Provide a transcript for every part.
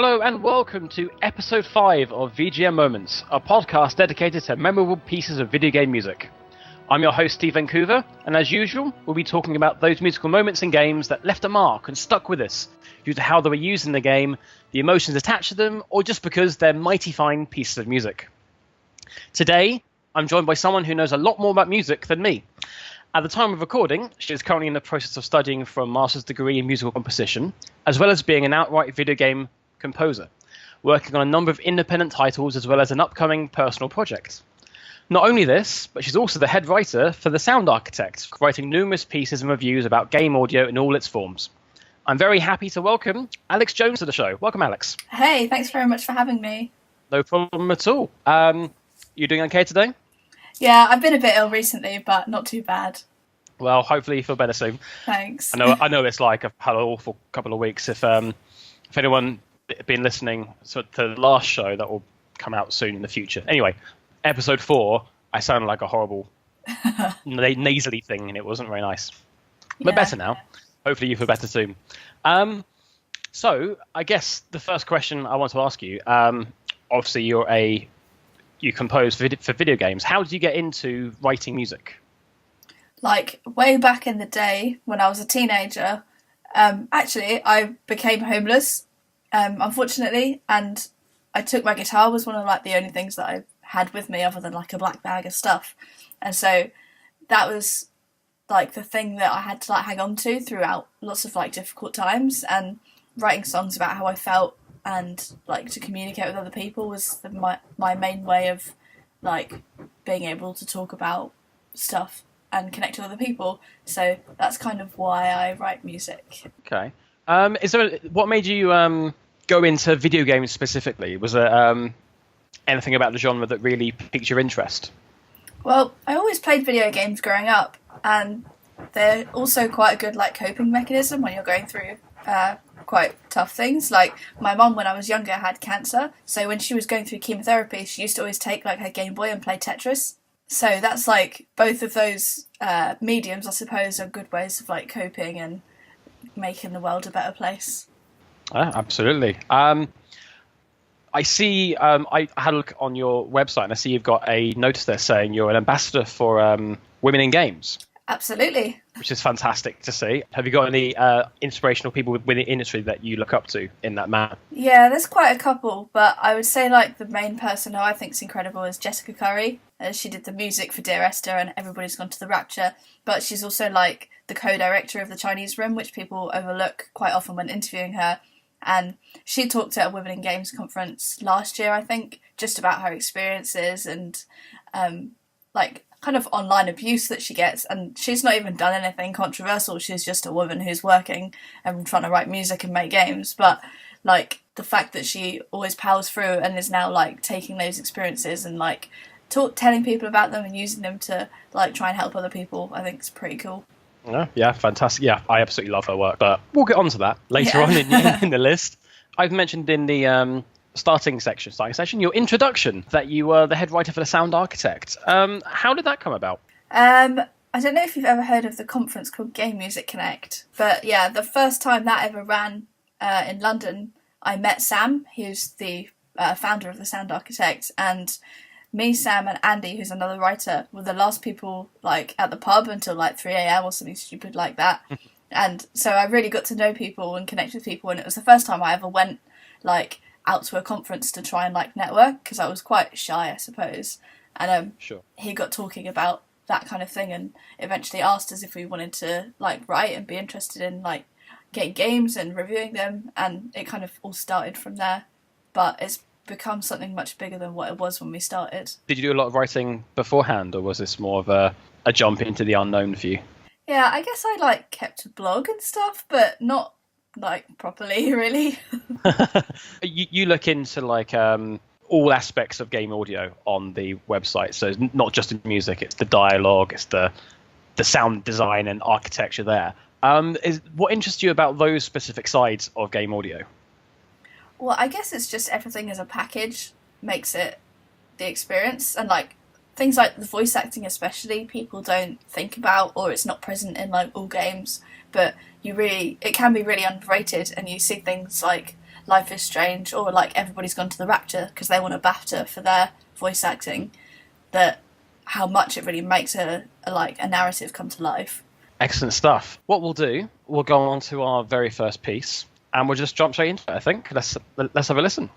Hello and welcome to episode 5 of VGM Moments, a podcast dedicated to memorable pieces of video game music. I'm your host Steve Vancouver, and as usual, we'll be talking about those musical moments in games that left a mark and stuck with us due to how they were used in the game, the emotions attached to them, or just because they're mighty fine pieces of music. Today, I'm joined by someone who knows a lot more about music than me. At the time of recording, she is currently in the process of studying for a master's degree in musical composition, as well as being an outright video game composer, working on a number of independent titles as well as an upcoming personal project. Not only this, but she's also the head writer for The Sound Architect, writing numerous pieces and reviews about game audio in all its forms. I'm very happy to welcome Alyx Jones to the show. Welcome, Alyx. Hey, thanks very much for having me. No problem at all. You doing okay today? Yeah, I've been a bit ill recently, but not too bad. Well, hopefully you feel better soon. Thanks. I know it's like I've had an awful couple of weeks. If anyone been listening to the last show, that will come out soon in the future. Anyway, episode 4, I sounded like a horrible nasally thing, and it wasn't very nice. But better now. Hopefully you feel better soon. So I guess the first question I want to ask you, obviously you compose for video games. How did you get into writing music? Like way back in the day when I was a teenager, actually I became homeless, unfortunately, and I took my guitar. Was one of like the only things that I had with me other than like a black bag of stuff, and so that was like the thing that I had to like hang on to throughout lots of like difficult times, and writing songs about how I felt and like to communicate with other people was my main way of like being able to talk about stuff and connect with other people. So that's kind of why I write music. Okay. What made you go into video games specifically? Was there anything about the genre that really piqued your interest? Well, I always played video games growing up, and they're also quite a good like coping mechanism when you're going through quite tough things. Like my mum, when I was younger, had cancer, so when she was going through chemotherapy, she used to always take like her Game Boy and play Tetris. So that's like both of those mediums, I suppose, are good ways of like coping and making the world a better place. Absolutely. I see. I had a look on your website, and I see you've got a notice there saying you're an ambassador for women in games. Absolutely. Which is fantastic to see. Have you got any inspirational people within the industry that you look up to in that manner? Yeah, there's quite a couple, but I would say like the main person who I think is incredible is Jessica Curry. She did the music for Dear Esther and Everybody's Gone to the Rapture, but she's also like the co-director of the Chinese Room, which people overlook quite often when interviewing her. And she talked at a Women in Games conference last year, I think, just about her experiences and like kind of online abuse that she gets. And she's not even done anything controversial. She's just a woman who's working and trying to write music and make games. But like the fact that she always powers through and is now like taking those experiences and like telling people about them and using them to like try and help other people, I think is pretty cool. Yeah, fantastic. Yeah, I absolutely love her work, but we'll get on to that later on in the list. I've mentioned in the starting session, your introduction, that you were the head writer for The Sound Architect. How did that come about? I don't know if you've ever heard of the conference called Game Music Connect, but yeah, the first time that ever ran in London, I met Sam, who's the founder of The Sound Architect, and me, Sam, and Andy, who's another writer, were the last people like at the pub until like 3 a.m. or something stupid like that. And so I really got to know people and connect with people, and it was the first time I ever went like out to a conference to try and like network, because I was quite shy, I suppose. And Sure. He got talking about that kind of thing and eventually asked us if we wanted to like write and be interested in like getting games and reviewing them, and it kind of all started from there. But it's become something much bigger than what it was when we started. Did you do a lot of writing beforehand, or was this more of a jump into the unknown for you? Yeah, I guess I like kept a blog and stuff, but not like properly, really. You look into like all aspects of game audio on the website, so it's not just the music, it's the dialogue, it's the sound design and architecture there. What interests you about those specific sides of game audio? Well, I guess it's just everything as a package makes it the experience, and like things like the voice acting especially, people don't think about, or it's not present in like all games, but it can be really underrated, and you see things like Life is Strange or like Everybody's Gone to the Rapture because they won a BAFTA for their voice acting, that how much it really makes a narrative come to life. Excellent stuff. What we'll do, we'll go on to our very first piece, and we'll just jump straight into it, I think. Let's have a listen.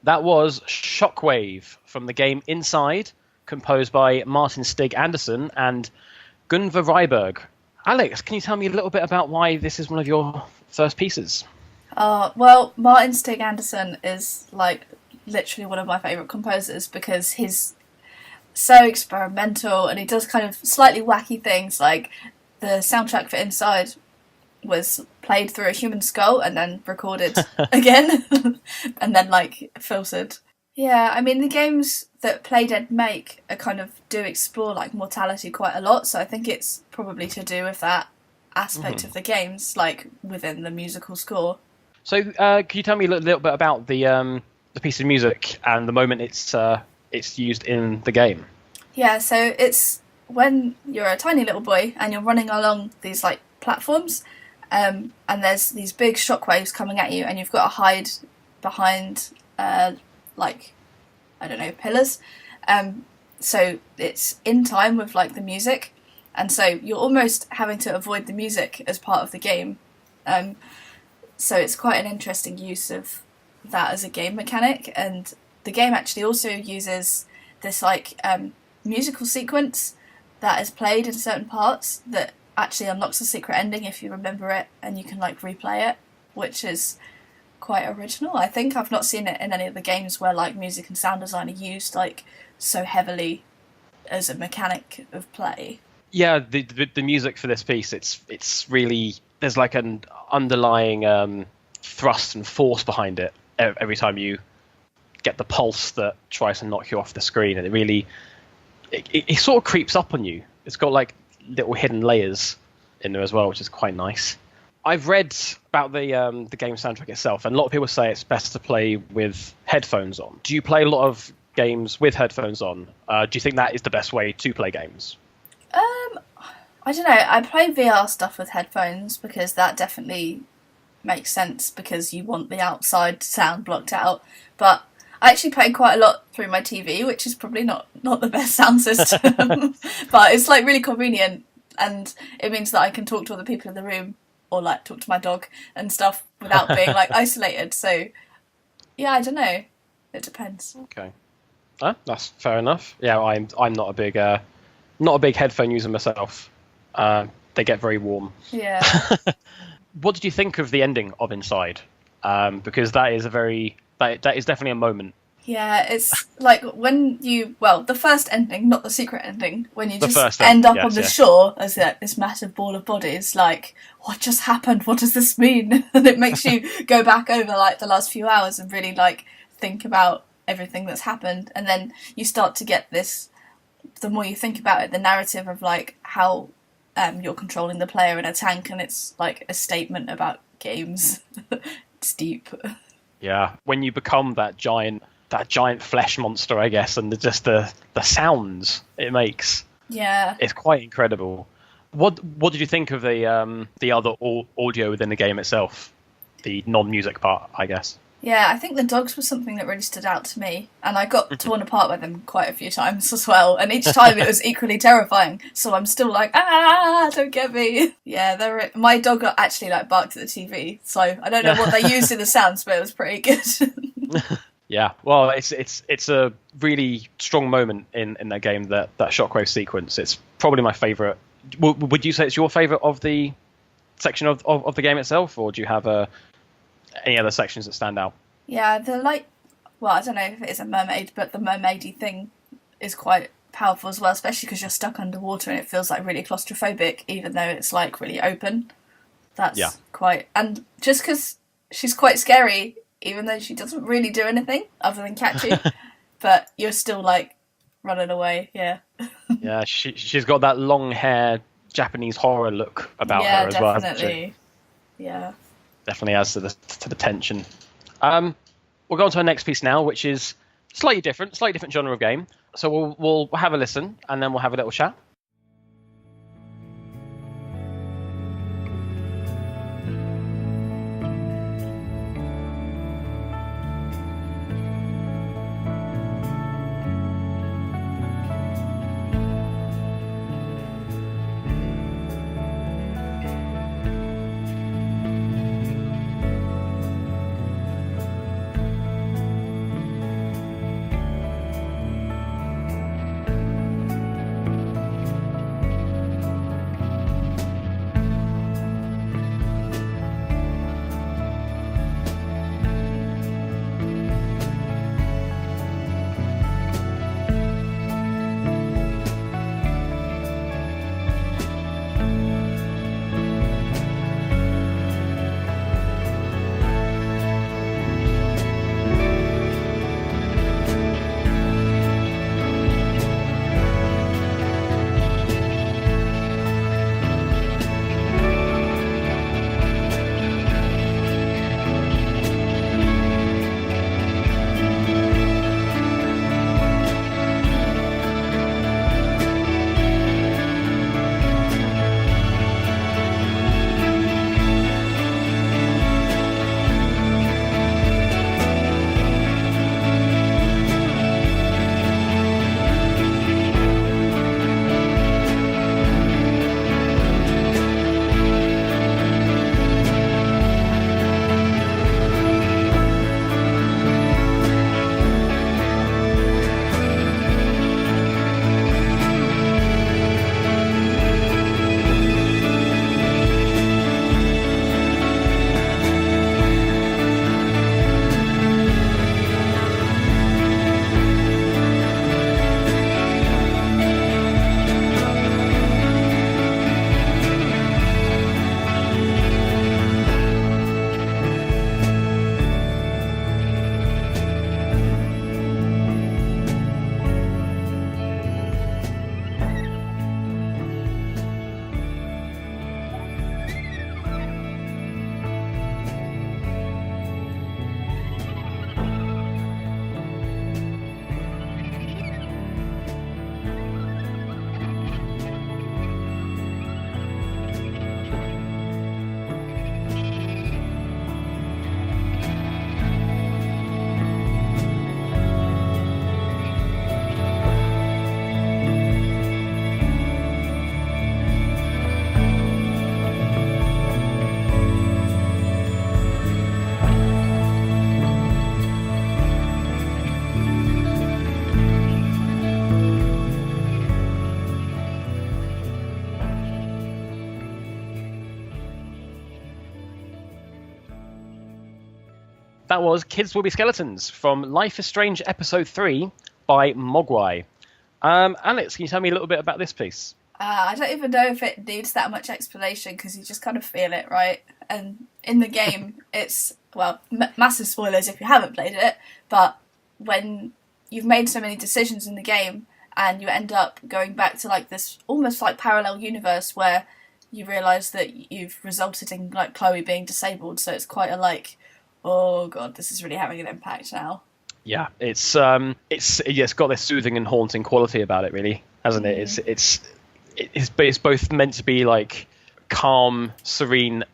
That was Shockwave from the game Inside, composed by Martin Stig Andersen and Gunvar Ryberg. Alyx, can you tell me a little bit about why this is one of your first pieces? Well, Martin Stig Andersen is like literally one of my favourite composers because he's so experimental and he does kind of slightly wacky things. Like the soundtrack for Inside was played through a human skull and then recorded again and then like filtered. Yeah, I mean the games that Playdead make are kind of do explore like mortality quite a lot, so I think it's probably to do with that aspect of the games, like within the musical score. So, can you tell me a little bit about the piece of music and the moment it's used in the game? Yeah, so it's when you're a tiny little boy and you're running along these like platforms, and there's these big shockwaves coming at you, and you've got to hide behind like I don't know, pillars. So it's in time with like the music, and so you're almost having to avoid the music as part of the game. So it's quite an interesting use of that as a game mechanic, and the game actually also uses this like musical sequence that is played in certain parts that actually unlocks a secret ending if you remember it, and you can like replay it, which is quite original. I think I've not seen it in any of the games where like music and sound design are used like so heavily as a mechanic of play. Yeah, the music for this piece, it's really, there's like an underlying thrust and force behind it every time you get the pulse that tries to knock you off the screen, and it really it sort of creeps up on you. It's got like little hidden layers in there as well, which is quite nice. I've read about the game soundtrack itself, and a lot of people say it's better to play with headphones on. Do you play a lot of games with headphones on? Do you think that is the best way to play games? I don't know. I play VR stuff with headphones because that definitely makes sense because you want the outside sound blocked out. But I actually play quite a lot through my TV, which is probably not the best sound system. But it's like really convenient, and it means that I can talk to other people in the room or like talk to my dog and stuff without being like isolated. So yeah, I don't know. It depends. Okay, that's fair enough. Yeah, I'm not a big headphone user myself. They get very warm. Yeah. What did you think of the ending of Inside? Because that is that is definitely a moment. Yeah, it's like when the first ending, not the secret ending, when you just end up on the shore as this massive ball of bodies, like, what just happened? What does this mean? And it makes you go back over like the last few hours and really like think about everything that's happened. And then you start to get this, the more you think about it, the narrative of like how you're controlling the player in a tank, and it's like a statement about games. It's deep. Yeah, when you become that giant flesh monster, I guess, and just the sounds it makes. Yeah, it's quite incredible. What did you think of the other audio within the game itself, the non-music part, I guess? Yeah, I think the dogs was something that really stood out to me, and I got torn apart by them quite a few times as well, and each time it was equally terrifying, so I'm still like, don't get me. Yeah, my dog actually like barked at the TV, so I don't know what they used in the sounds, but it was pretty good. Yeah, well, it's a really strong moment in that game, that shockwave sequence. It's probably my favourite. Would you say it's your favourite of the section of the game itself, or do you have any other sections that stand out? Yeah, I don't know if it is a mermaid, but the mermaidy thing is quite powerful as well, especially because you're stuck underwater and it feels like really claustrophobic, even though it's like really open. That's quite, and just because she's quite scary, even though she doesn't really do anything other than catch you, but you're still like running away. Yeah. Yeah, she's got that long hair Japanese horror look about her as well. Yeah, definitely. Yeah. Definitely adds to the tension. We'll go on to our next piece now, which is slightly different genre of game. So we'll have a listen, and then we'll have a little chat. That was Kids Will Be Skeletons from Life is Strange Episode 3 by Mogwai. Alyx, can you tell me a little bit about this piece? I don't even know if it needs that much explanation because you just kind of feel it, right? And in the game, it's, well, massive spoilers if you haven't played it, but when you've made so many decisions in the game and you end up going back to like this almost like parallel universe where you realise that you've resulted in like Chloe being disabled, so it's quite a like, oh god, this is really having an impact now. Yeah, it's got this soothing and haunting quality about it, really, hasn't it? It's both meant to be like calm, serene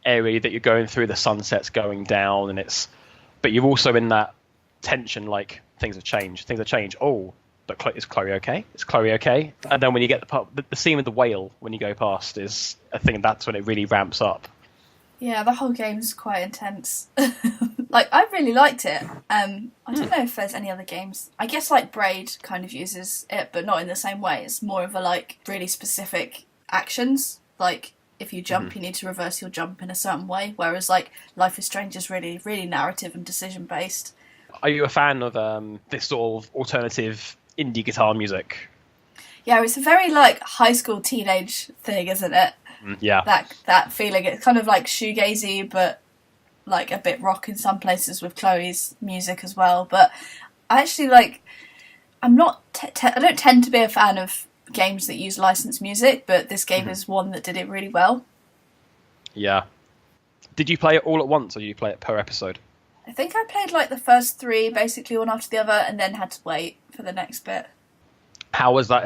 area that you're going through, the sunset's going down, but you're also in that tension, like things have changed. Oh, but is Chloe okay? Is Chloe okay? And then when you get the scene with the whale when you go past is a thing, that's when it really ramps up. Yeah, the whole game's quite intense. Like, I really liked it. I don't know if there's any other games. I guess, like, Braid kind of uses it, but not in the same way. It's more of a, like, really specific actions. Like, if you jump, you need to reverse your jump in a certain way. Whereas, like, Life is Strange is really, really narrative and decision-based. Are you a fan of this sort of alternative indie guitar music? Yeah, it's a very, like, high school teenage thing, isn't it? Yeah. That feeling. It's kind of like shoegazy, but like a bit rock in some places with Chloe's music as well. But I actually I'm not I don't tend to be a fan of games that use licensed music, but this game is one that did it really well. Yeah. Did you play it all at once, or did you play it per episode? I think I played like the first 3 basically one after the other, and then had to wait for the next bit. How was that?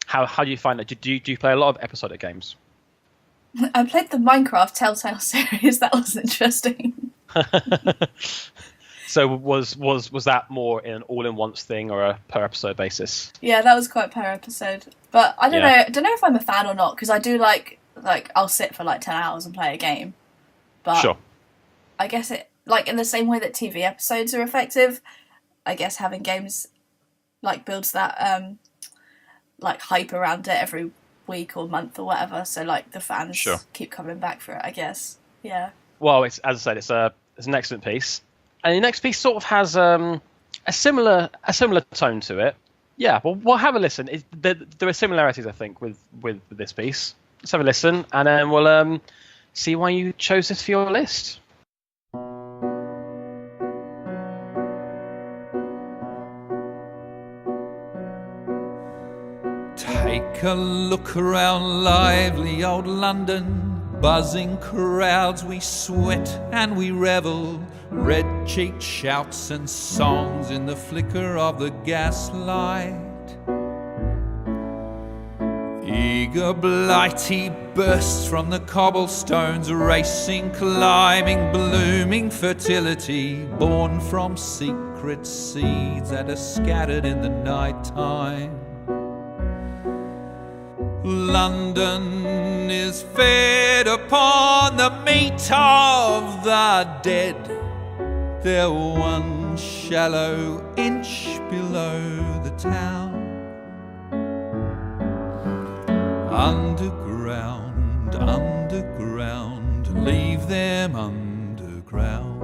How do you find it? Do you play a lot of episodic games? I played the Minecraft Telltale series. That was interesting. So was that more in an all-in-once thing or a per episode basis? Yeah, that was quite per episode. But I don't know. I don't know if I'm a fan or not, because I do like I'll sit for like 10 hours and play a game. But sure. I guess it, like, in the same way that TV episodes are effective, I guess having games like builds that like hype around it every week or month or whatever, so like the fans keep coming back for it, I guess. Yeah. Well, it's, as I said, it's an excellent piece, and the next piece sort of has a similar tone to it. Yeah, well, we'll have a listen. There are similarities, I think, with this piece. Let's have a listen, and then we'll see why you chose this for your list. Take a look around lively old London, buzzing crowds, we sweat and we revel, red-cheeked shouts and songs in the flicker of the gaslight. Eager blighty bursts from the cobblestones, racing, climbing, blooming fertility, born from secret seeds that are scattered in the night time. London is fed upon the meat of the dead. They're one shallow inch below the town. Underground, underground, leave them underground.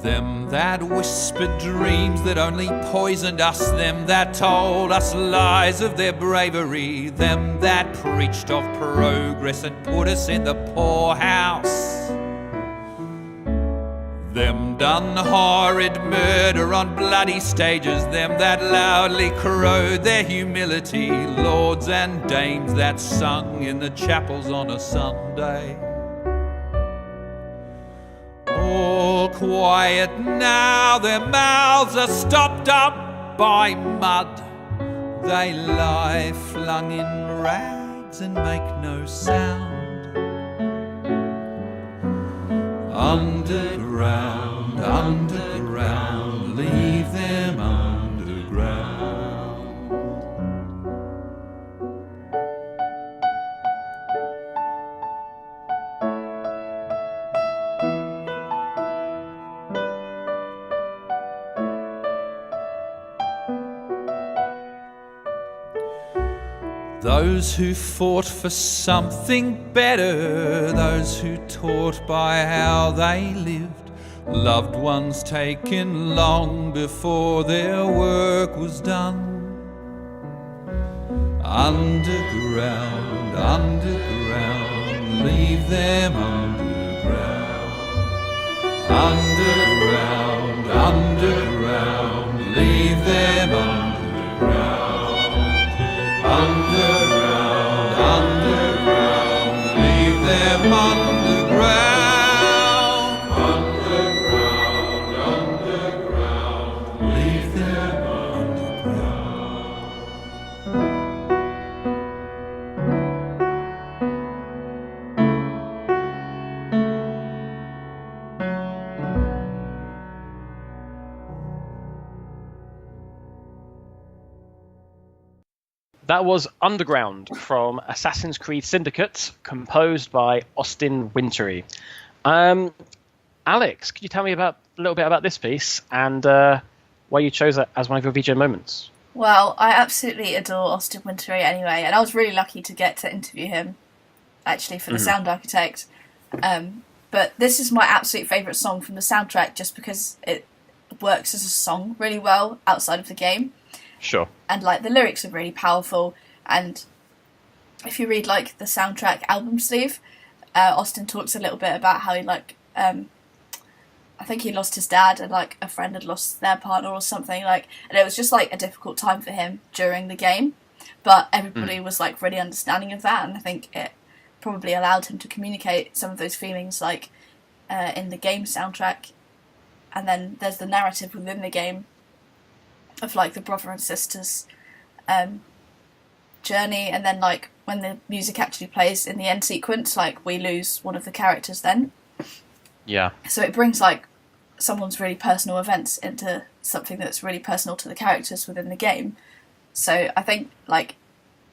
Them that whispered dreams that only poisoned us, them that told us lies of their bravery, them that preached of progress and put us in the poorhouse, them done horrid murder on bloody stages, them that loudly crowed their humility, lords and dames that sung in the chapels on a Sunday. All quiet now, their mouths are stopped up by mud. They lie flung in rags and make no sound. Underground, underground, leave them underground. Those who fought for something better, those who taught by how they lived, loved ones taken long before their work was done. Underground, underground, leave them underground. Underground, underground, leave them underground. Underground, underground, leave them underground. Underground, underground, leave them underground. That was Underground from Assassin's Creed Syndicate, composed by Austin Wintory. Alyx, could you tell me a little bit about this piece and why you chose it as one of your VGM moments? Well, I absolutely adore Austin Wintory anyway, and I was really lucky to get to interview him, actually, for the Sound Architect. But this is my absolute favourite song from the soundtrack just because it works as a song really well outside of the game. Sure. And like the lyrics are really powerful, and if you read like the soundtrack album sleeve, Austin talks a little bit about how he I think he lost his dad and like a friend had lost their partner or something, like, and it was just like a difficult time for him during the game, but everybody was like really understanding of that, and I think it probably allowed him to communicate some of those feelings like in the game soundtrack. And then there's the narrative within the game of like the brother and sisters journey, and then like when the music actually plays in the end sequence, like we lose one of the characters then. Yeah. So it brings like someone's really personal events into something that's really personal to the characters within the game. So I think like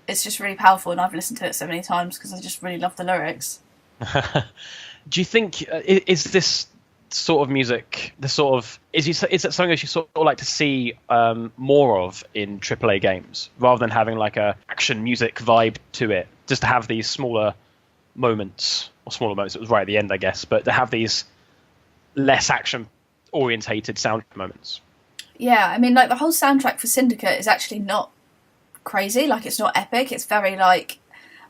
it's just really powerful, and I've listened to it so many times because I just really love the lyrics. Do you think is this sort of music, is it something that you sort of like to see more of in AAA games, rather than having like a action music vibe to it, just to have these smaller moments, it was right at the end I guess, but to have these less action orientated sound moments? Yeah, I mean like the whole soundtrack for Syndicate is actually not crazy, like it's not epic, it's very like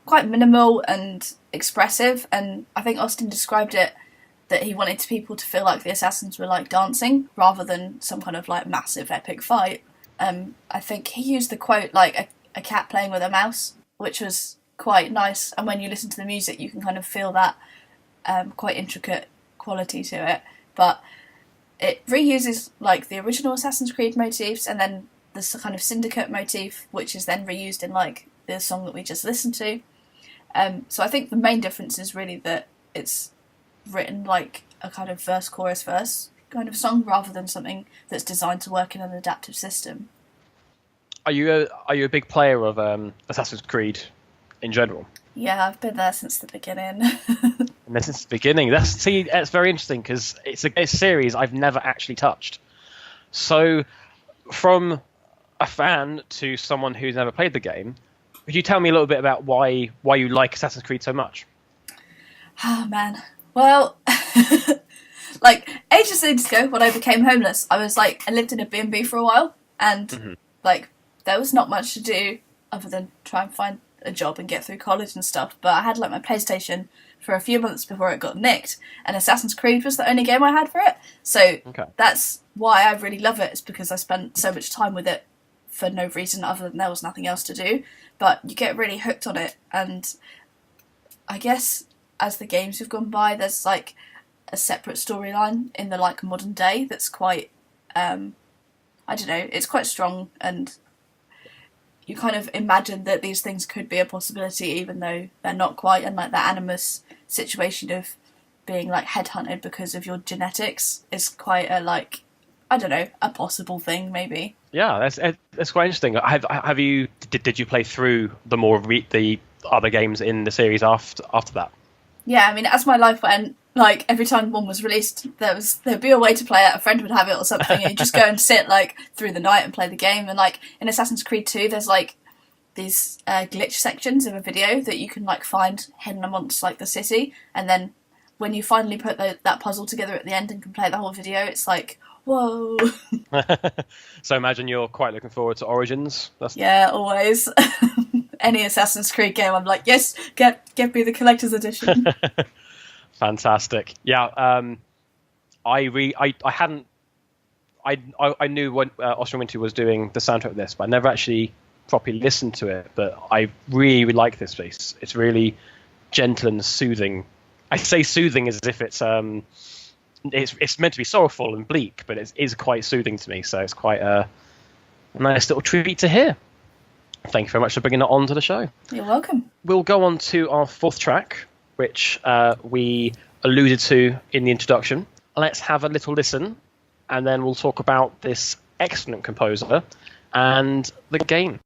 quite minimal and expressive, and I think Austin described it that he wanted people to feel like the assassins were like dancing rather than some kind of like massive epic fight. I think he used the quote like a cat playing with a mouse, which was quite nice, and when you listen to the music you can kind of feel that quite intricate quality to it. But it reuses like the original Assassin's Creed motifs and then this kind of Syndicate motif, which is then reused in like the song that we just listened to. So I think the main difference is really that it's written like a kind of verse chorus verse kind of song rather than something that's designed to work in an adaptive system. Are you a big player of Assassin's Creed in general? Yeah, I've been there since the beginning. And since the beginning, that's very interesting because it's a series I've never actually touched. So, from a fan to someone who's never played the game, could you tell me a little bit about why you like Assassin's Creed so much? Oh man. Well, like ages ago when I became homeless, I lived in a B&B for a while, and like there was not much to do other than try and find a job and get through college and stuff. But I had like my PlayStation for a few months before it got nicked, and Assassin's Creed was the only game I had for it. So that's why I really love it. It's because I spent so much time with it for no reason other than there was nothing else to do. But you get really hooked on it, and I guess as the games have gone by, there's like a separate storyline in the like modern day that's quite I don't know, it's quite strong, and you kind of imagine that these things could be a possibility even though they're not quite, and like the animus situation of being like headhunted because of your genetics is quite a like, I don't know, a possible thing maybe. Yeah, that's quite interesting. Did you play through the other games in the series after that? Yeah, I mean, as my life went, like every time one was released, there'd be a way to play it. A friend would have it or something, and you just go and sit like through the night and play the game. And like in Assassin's Creed 2, there's these glitch sections of a video that you can like find hidden amongst like the city, and then when you finally put that puzzle together at the end and can play the whole video, it's like, whoa. So imagine you're quite looking forward to Origins. Yeah, always. Any Assassin's Creed game, I'm like, yes, get me the collector's edition. Fantastic. Yeah, I knew when Austrian Winter was doing the soundtrack of this, but I never actually properly listened to it. But I really like this piece. It's really gentle and soothing. I say soothing as if it's meant to be sorrowful and bleak, but it is quite soothing to me. So it's quite a nice little treat to hear. Thank you very much for bringing it on to the show. You're welcome. We'll go on to our fourth track, which we alluded to in the introduction. Let's have a little listen, and then we'll talk about this excellent composer and the game.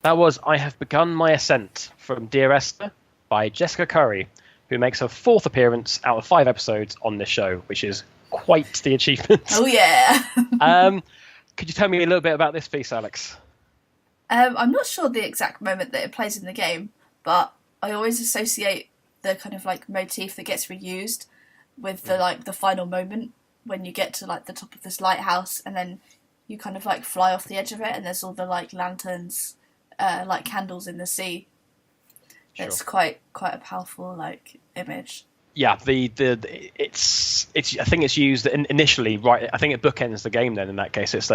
That was I Have Begun My Ascent from Dear Esther by Jessica Curry, who makes her 4th appearance out of 5 episodes on this show, which is quite the achievement. Oh, yeah. Could you tell me a little bit about this piece, Alyx? I'm not sure the exact moment that it plays in the game, but I always associate the kind of like motif that gets reused with the final moment when you get to like the top of this lighthouse and then you kind of like fly off the edge of it and there's all the like lanterns, like candles in the sea. Sure. It's quite a powerful like image. Yeah, it's I think it's used initially, right? I think it bookends the game. Then in that case, it's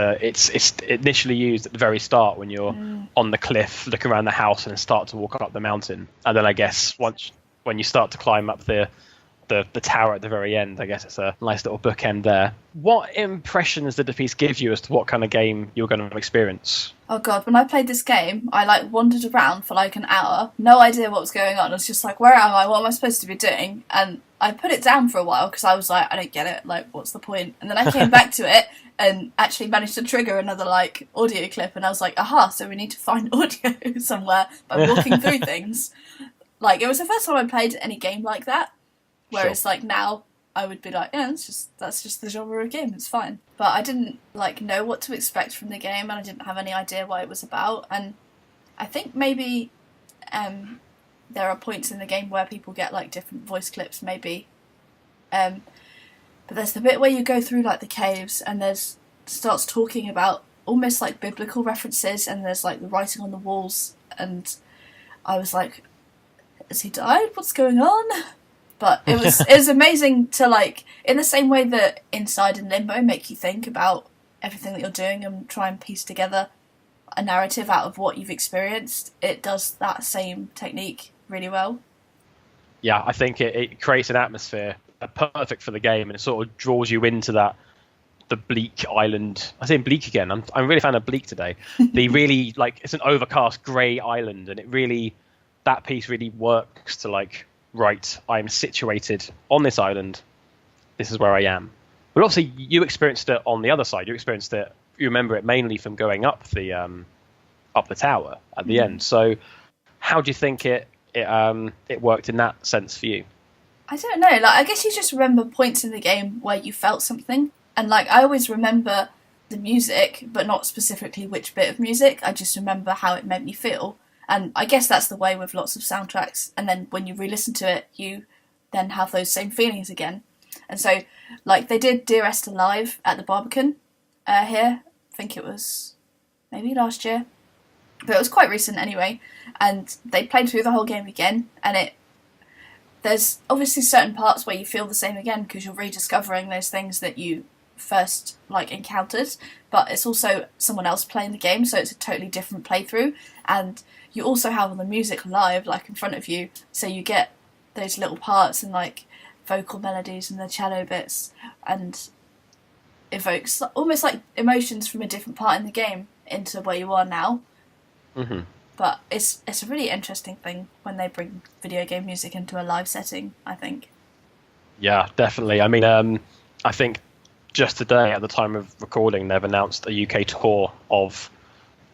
initially used at the very start when you're on the cliff, looking around the house, and start to walk up the mountain. And then I guess when you start to climb up the tower at the very end, I guess it's a nice little bookend there. What impressions did the piece give you as to what kind of game you're going to experience? Oh god, when I played this game, I like wandered around for like an hour, no idea what was going on. I was just like, where am I? What am I supposed to be doing? And I put it down for a while because I was like, I don't get it. Like, what's the point? And then I came back to it and actually managed to trigger another like audio clip, and I was like, aha! So we need to find audio somewhere by walking through things. Like, it was the first time I played any game like that. Whereas, like, now, I would be like, yeah, that's just the genre of game, it's fine. But I didn't, like, know what to expect from the game, and I didn't have any idea what it was about. And I think maybe there are points in the game where people get, like, different voice clips, maybe. But there's the bit where you go through, like, the caves, and starts talking about almost, like, biblical references, and there's, like, the writing on the walls, and I was like, has he died? What's going on? But it was amazing to, like, in the same way that Inside and Limbo make you think about everything that you're doing and try and piece together a narrative out of what you've experienced, it does that same technique really well. Yeah, I think it creates an atmosphere perfect for the game, and it sort of draws you into the bleak island. I say bleak again. I'm really a fan of bleak today. The really, like, it's an overcast grey island, and that piece really works to, like, right, I'm situated on this island. This is where I am. But obviously, you experienced it on the other side. You remember it mainly from going up the tower at the end. So, how do you think it worked in that sense for you? I don't know. Like, I guess you just remember points in the game where you felt something, and like I always remember the music, but not specifically which bit of music. I just remember how it made me feel. And I guess that's the way with lots of soundtracks. And then when you re-listen to it, you then have those same feelings again. And so, like, they did Dear Esther live at the Barbican here. I think it was maybe last year. But it was quite recent anyway. And they played through the whole game again. And there's obviously certain parts where you feel the same again because you're rediscovering those things that you first like encountered, but it's also someone else playing the game, so it's a totally different playthrough. And you also have all the music live, like in front of you, so you get those little parts and like vocal melodies and the cello bits, and evokes almost like emotions from a different part in the game into where you are now. Mm-hmm. But it's a really interesting thing when they bring video game music into a live setting, I think. Yeah, definitely. I mean, I think just today, at the time of recording, they've announced a UK tour of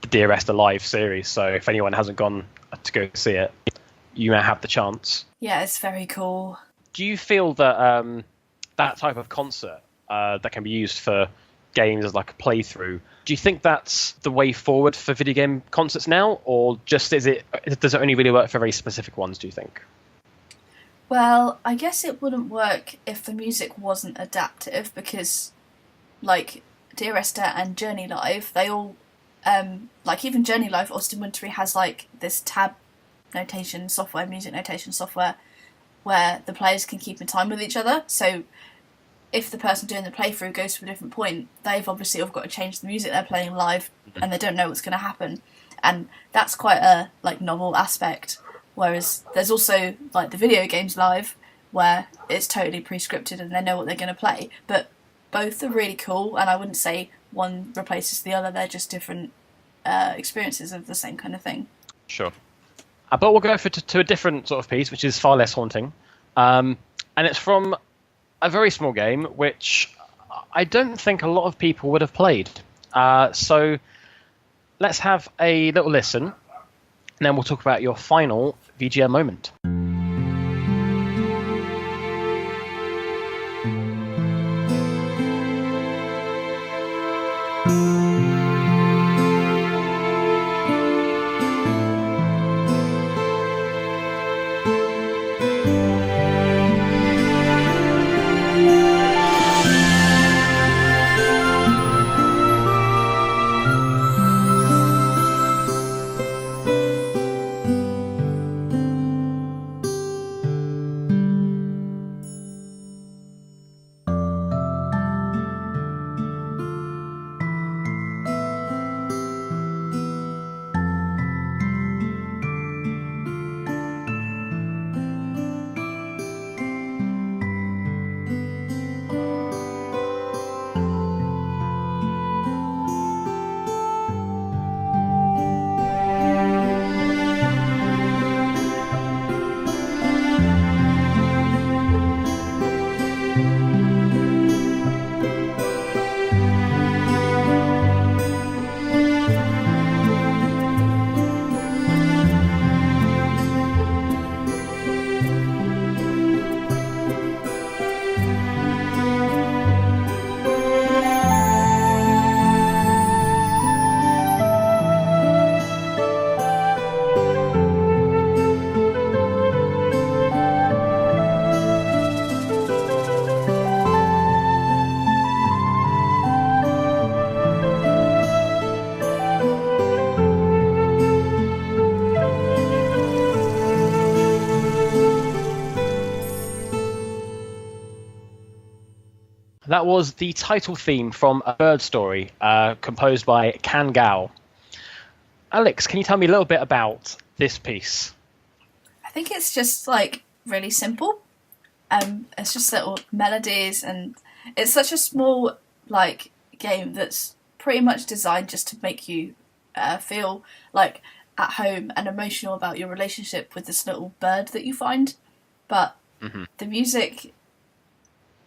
the Dear Esther live series. So if anyone hasn't gone to go see it, you may have the chance. Yeah, it's very cool. Do you feel that that type of concert that can be used for games as like a playthrough, do you think that's the way forward for video game concerts now, or just does it only really work for very specific ones, do you think? Well, I guess it wouldn't work if the music wasn't adaptive, because, like, Dear Esther and Journey Live, they all, like, even Journey Live, Austin Wintory has, like, this tab notation software, music notation software, where the players can keep in time with each other. So if the person doing the playthrough goes to a different point, they've obviously all got to change the music they're playing live, and they don't know what's going to happen. And that's quite a, like, novel aspect. Whereas there's also, like, the video games live, where it's totally pre-scripted and they know what they're going to play. But both are really cool, and I wouldn't say one replaces the other. They're just different experiences of the same kind of thing. Sure. But we'll go to a different sort of piece, which is far less haunting. And it's from a very small game, which I don't think a lot of people would have played. So let's have a little listen And then we'll talk about your final VGM moment. That was the title theme from A Bird Story, composed by Can Gao. Alyx, can you tell me a little bit about this piece? I think it's just like really simple. It's just little melodies, and it's such a small like game that's pretty much designed just to make you feel like at home and emotional about your relationship with this little bird that you find. But the music,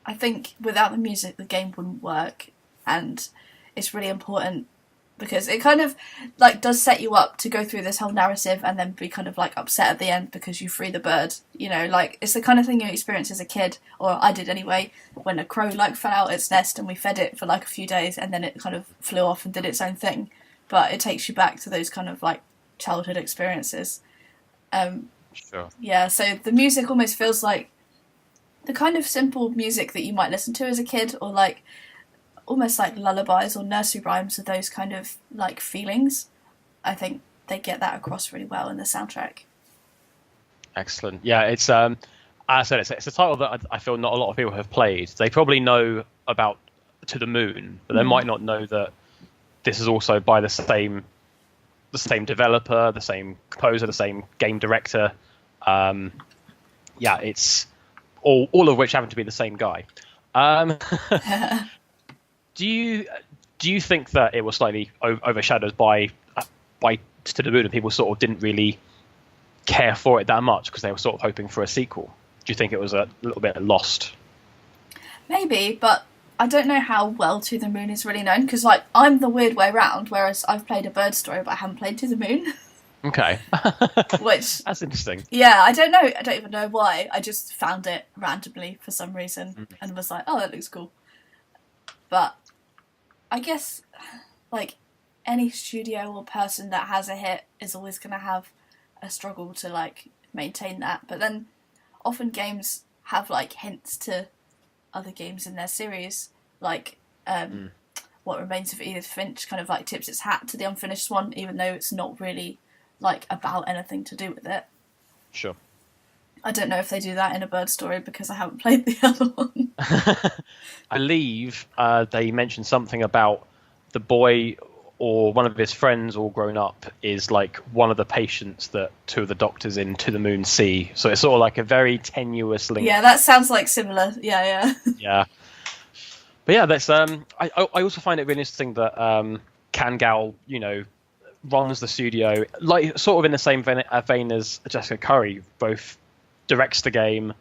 I think without the music the game wouldn't work, and it's really important because it kind of like does set you up to go through this whole narrative and then be kind of like upset at the end because you free the bird. You know, like it's the kind of thing you experience as a kid, or I did anyway, when a crow like fell out its nest and we fed it for like a few days and then it kind of flew off and did its own thing. But it takes you back to those kind of like childhood experiences. Sure. Yeah, so the music almost feels like the kind of simple music that you might listen to as a kid, or like almost like lullabies or nursery rhymes of those kind of like feelings. I think they get that across really well in the soundtrack. Excellent. Yeah, it's as I said, it's a title that I feel not a lot of people have played. They probably know about To the Moon, but they might not know that this is also by the same developer, the same composer, the same game director. Yeah, it's all of which happen to be the same guy. Do you think that it was slightly overshadowed by To the Moon, and people sort of didn't really care for it that much because they were sort of hoping for a sequel? Do you think it was a little bit lost? Maybe, but I don't know how well To the Moon is really known, because like I'm the weird way round, whereas I've played A Bird Story but I haven't played To the Moon. Okay. Which that's interesting. Yeah, I don't know. I don't even know why. I just found it randomly for some reason and was like, oh, that looks cool. But I guess like any studio or person that has a hit is always going to have a struggle to like maintain that. But then often games have like hints to other games in their series, like What Remains of Edith Finch kind of like tips its hat to the Unfinished Swan, even though it's not really like about anything to do with it. Sure. I don't know if they do that in A Bird Story because I haven't played the other one. I believe they mentioned something about the boy or one of his friends all grown up is like one of the patients that two of the doctors in To the Moon see. So it's sort of like a very tenuous link. Yeah, that sounds like similar. Yeah. Yeah. But yeah, that's I also find it really interesting that Can Gao, runs the studio like sort of in the same vein as Jessica Curry, both directs the game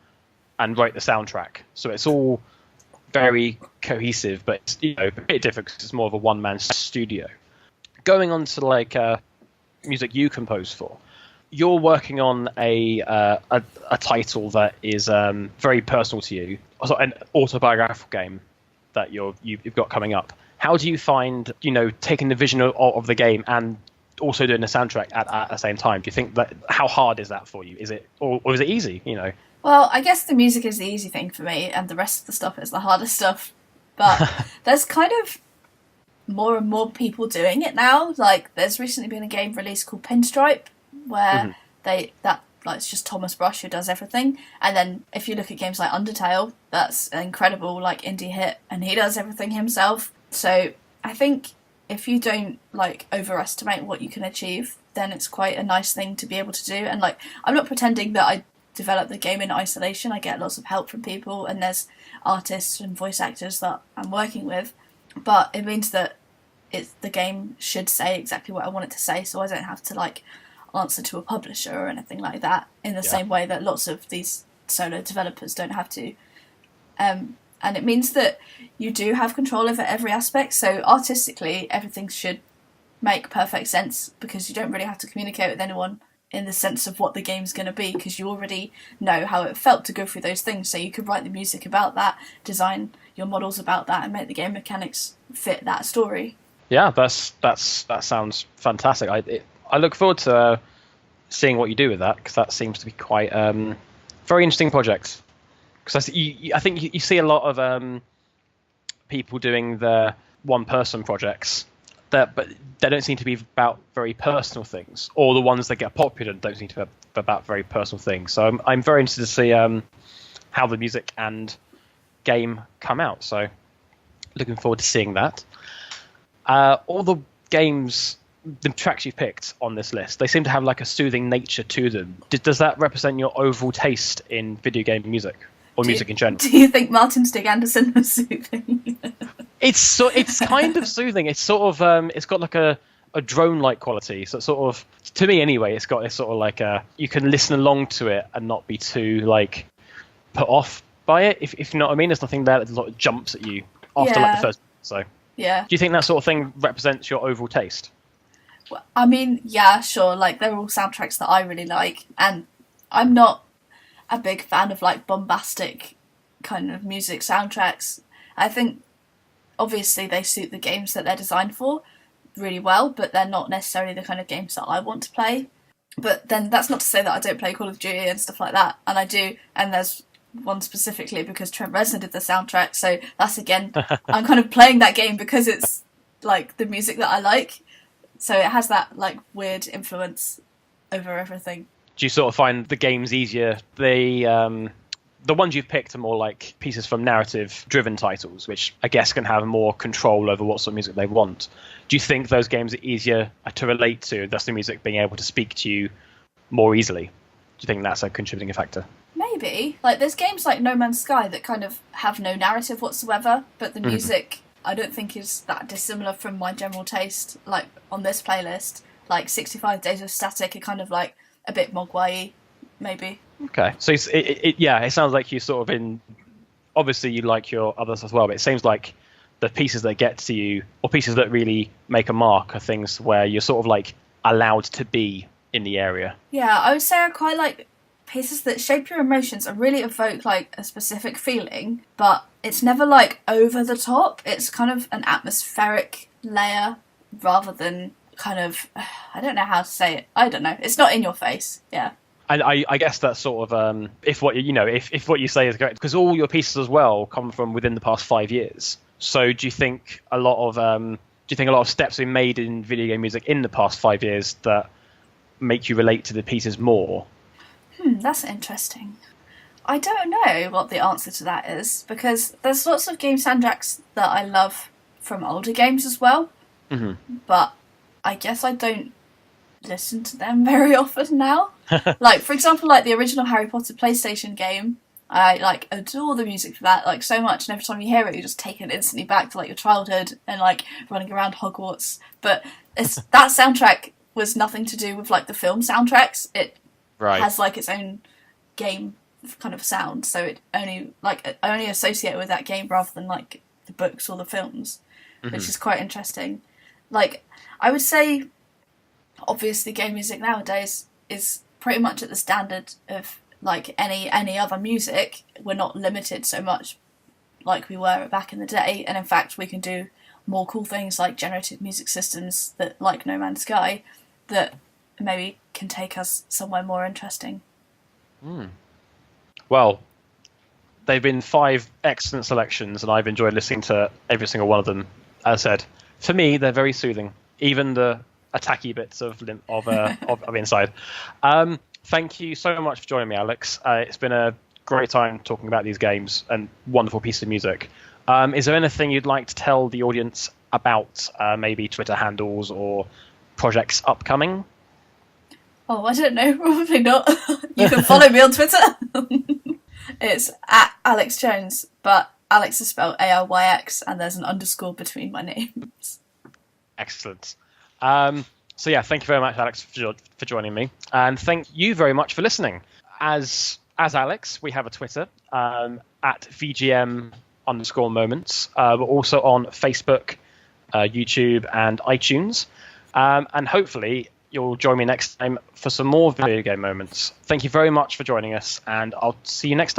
and wrote the soundtrack. So it's all very cohesive, but it's a bit different because it's more of a one-man studio. Going on to like music you compose for, you're working on a title that is very personal to you, also an autobiographical game that you've got coming up. How do you find, taking the vision of the game and also doing the soundtrack at the same time? Do you think how hard is that for you? Is it or is it easy? Well, I guess the music is the easy thing for me, and the rest of the stuff is the harder stuff. But there's kind of more and more people doing it now. Like, there's recently been a game released called Pinstripe, where it's just Thomas Brush who does everything. And then if you look at games like Undertale, that's an incredible indie hit, and he does everything himself. So I think if you don't overestimate what you can achieve, then it's quite a nice thing to be able to do. And I'm not pretending that I develop the game in isolation. I get lots of help from people, and there's artists and voice actors that I'm working with. But it means that the game should say exactly what I want it to say, so I don't have to answer to a publisher or anything like that, in the same way that lots of these solo developers don't have to. And it means that you do have control over every aspect. So artistically, everything should make perfect sense, because you don't really have to communicate with anyone in the sense of what the game's going to be, because you already know how it felt to go through those things. So you could write the music about that, design your models about that, and make the game mechanics fit that story. Yeah, that sounds fantastic. I look forward to seeing what you do with that, because that seems to be quite very interesting project. Because I think you see a lot of people doing the one-person projects, but they don't seem to be about very personal things, or the ones that get popular don't seem to be about very personal things. So I'm very interested to see how the music and game come out. So looking forward to seeing that. All the games, the tracks you've picked on this list, they seem to have a soothing nature to them. Does that represent your overall taste in video game music? Or music in general. Do you think Martin Stig Anderson was soothing? It's kind of soothing. It's sort of it's got a drone-like quality. So it's sort of, to me anyway, it's got sort of you can listen along to it and not be too put off by it. If you know what I mean. There's nothing there that sort of jumps at you after the first. So yeah. Do you think that sort of thing represents your overall taste? Well, I mean, yeah, sure. They're all soundtracks that I really like, and I'm not a big fan of bombastic kind of music soundtracks. I think obviously they suit the games that they're designed for really well, but they're not necessarily the kind of games that I want to play. But then that's not to say that I don't play Call of Duty and stuff like that, and I do, and there's one specifically because Trent Reznor did the soundtrack, so that's again, I'm kind of playing that game because it's the music that I like, so it has that weird influence over everything. Do you sort of find the games easier? The ones you've picked are more pieces from narrative-driven titles, which I guess can have more control over what sort of music they want. Do you think those games are easier to relate to, thus the music being able to speak to you more easily? Do you think that's a contributing factor? Maybe. There's games like No Man's Sky that kind of have no narrative whatsoever, but the music I don't think is that dissimilar from my general taste. On this playlist, 65 Days of Static are kind of a bit mogwai, maybe. Okay, so it sounds like you sort of obviously you like your others as well, but it seems like the pieces that get to you, or pieces that really make a mark, are things where you're sort of allowed to be in the area. Yeah, I would say I quite like pieces that shape your emotions and really evoke a specific feeling, but it's never over the top. It's kind of an atmospheric layer rather than kind of, I don't know how to say it. I don't know. It's not in your face. Yeah. And I guess that's sort of if what you say is correct, because all your pieces as well come from within the past 5 years. So do you think a lot of steps have been made in video game music in the past 5 years that make you relate to the pieces more? That's interesting. I don't know what the answer to that is, because there's lots of game soundtracks that I love from older games as well, but I guess I don't listen to them very often now. For example, the original Harry Potter PlayStation game, I adore the music for that so much, and every time you hear it, you're just taken instantly back to your childhood and running around Hogwarts. But that soundtrack was nothing to do with the film soundtracks. It has its own game kind of sound, so it only I only associate it with that game rather than the books or the films, which is quite interesting. I would say obviously game music nowadays is pretty much at the standard of like any other music. We're not limited so much like we were back in the day, and in fact we can do more cool things like generative music systems that, like No Man's Sky, that maybe can take us somewhere more interesting. Well, they've been 5 excellent selections, and I've enjoyed listening to every single one of them. As I said, for me, they're very soothing, even the attacky bits of inside. Thank you so much for joining me, Alyx. It's been a great time talking about these games and wonderful piece of music. Is there anything you'd like to tell the audience about maybe Twitter handles or projects upcoming? Oh, I don't know. Probably not. You can follow me on Twitter. It's at Alyx Jones, but Alyx is spelled Ayx, and there's an underscore between my names. Excellent. So yeah, thank you very much, Alyx, for joining me, and thank you very much for listening. As Alyx, we have a Twitter at VGM_moments. We're also on Facebook, YouTube, and iTunes, and hopefully you'll join me next time for some more video game moments. Thank you very much for joining us, and I'll see you next time.